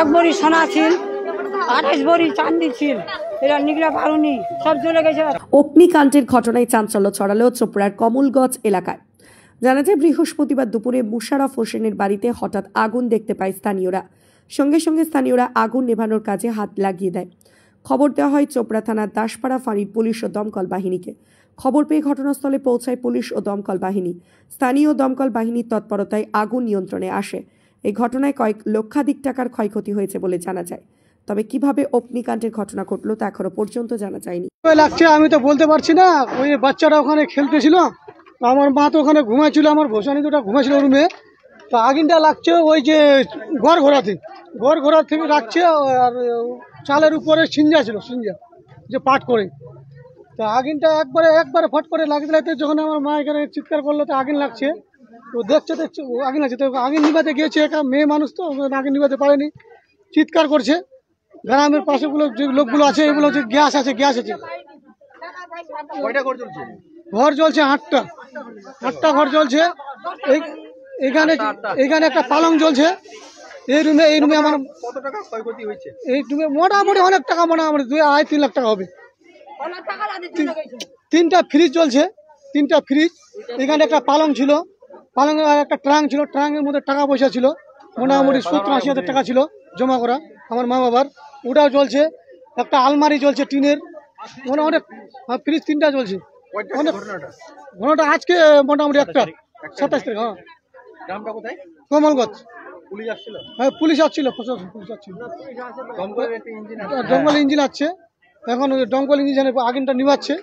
এক বড়ি সোনা ছিল, 28 বড়ি চাঁদি ছিল, এরা নিগড়া পারুনি, সব চলে গেছে। অগ্নিকাণ্ডের ঘটনায় চাঞ্চল্য ছড়ালো চোপড়ার কমলগঞ্জ এলাকায়। জানা যায়, বৃহস্পতিবার দুপুরে মুশারফ হোসেনের বাড়িতে হঠাৎ আগুন দেখতে পায় স্থানীয়রা। সঙ্গে সঙ্গে স্থানীয়রা আগুন নেভানোর কাজে হাত লাগিয়ে দেয়। খবর দেওয়া হয় চোপড়া থানার দাসপাড়া ফাঁড়ির পুলিশ ও দমকল বাহিনীকে। খবর পেয়ে ঘটনাস্থলে পৌঁছায় পুলিশ ও দমকল বাহিনী। স্থানীয় দমকল বাহিনীর তৎপরতায় আগুন নিয়ন্ত্রণে আসে। এই ঘটনায় কয়েক লক্ষাধিক টাকার ক্ষয়ক্ষতি হয়েছে বলে জানা যায়। তবে কিভাবে অগ্নিকাণ্ডের ঘটনা ঘটলো তা এখনো পর্যন্ত জানা যায়নি। লাগছে আমি তো বলতে পারছি না। ওই বাচ্চারা ওখানে খেলতেছিল, আমার মা তো ওখানে ঘুমাইছিল, আমার ভোসানি দুটা ঘুমাইছিল রুমে। তো আগুনটা লাগছে ওই যে ঘর ঘোরা থেকে লাগছে। আর চালের উপরে সিঞ্জা ছিল, সিঞ্জা যে পাট করে। তো আগুনটা একবারে ফট করে লাগতে যখন আমার মা এখানে চিৎকার করলো তো আগুন লাগছে। তো দেখছে আগুন লাগছে, তো আগুন নিভাতে গিয়েছে। একা মেয়ে মানুষ তো আগুন নিভাতে পারেনি, চিৎকার করছে। গ্রামের পাশেগুলো যে লোকগুলো আছে এগুলো যে গ্যাস আছে। ঘর জ্বলছে 8টা ঘর জ্বলছে। এখানে একটা পালং জ্বলছে। এই রুমে আমার কত টাকা ক্ষয়ক্ষতি হয়েছে? এই রুমে মোটামুটি অনেক টাকা, মোটামুটি 2-3 লাখ টাকা হবে। 3টা ফ্রিজ জ্বলছে, 3টা ফ্রিজ। এখানে একটা পালং ছিল, পালংয়ের একটা ট্রাঙ্ক ছিল, ট্রাঙ্কের মধ্যে টাকা পয়সা ছিল মোটামুটি 70-80 হাজার টাকা ছিল জমা করা আমার মা বাবার। ওটাও জ্বলছে। একটা আলমারি জ্বলছে টিনের, অনেক ফ্রিজ 3টা জ্বলছে। ঘটনাটা আজকে মোটামুটি 27 তারিখ। হ্যাঁ, কমলগঞ্জ। হ্যাঁ, পুলিশ আসছিল, দমকল ইঞ্জিন আছে। এখন দমকল ইঞ্জিন আগুনটা নিভাচ্ছে।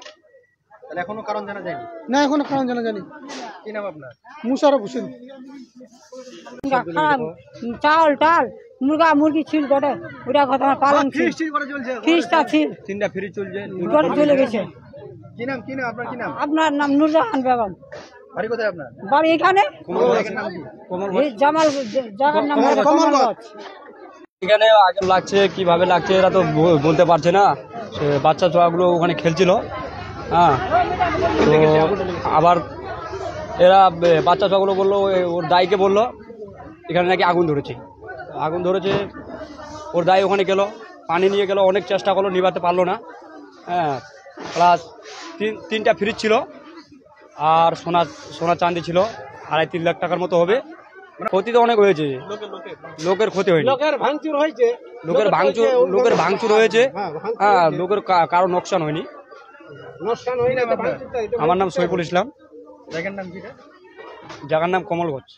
এখনো কারণ জানা যায়নি? না, এখনো কারণ জানা যায়নি। কি নাম আপনার? মুশারফ হোসেন। চাল টাল মুরগা মুরগি ছিল গোটে, ওটা কথা পালং ছিল, ফ্রিজটা ছিল, 3টা ফ্রিজ চলছে, গোটে চলে গেছে। কি নাম আপনার? কি নাম? আপনার নাম নুরজাহান বেগম। বাড়ি কোথায় আপনার? বাড়ি এখানে জামাল, জায়গার নাম কমলগঞ্জ। এখানে আগুন লাগছে, কিভাবে লাগছে এরা তো বলতে পারছে না। বাচ্চা ছোয়াগুলো ওখানে খেলছিল। হ্যাঁ, তো আবার এরা বাচ্চা ছোয়াগুলো বললো, ওর দাইকে বললো এখানে নাকি আগুন ধরেছে। ওর দাই ওখানে গেল, পানি নিয়ে গেল, অনেক চেষ্টা করলো, নিভাতে পারলো না। হ্যাঁ, প্লাস 3টা ফ্রিজ ছিল, আর সোনা চাঁদি ছিল, 2.5-3 লাখ টাকার মতো হবে। ক্ষতি তো অনেক হয়েছে, লোকের ক্ষতি হয়নি, লোকের ভাঙচুর হয়েছে। হ্যাঁ, লোকের কারো নোকসান হয়নি। আমার নাম সৈফুল ইসলাম। জায়গার নাম কমলগঞ্জ।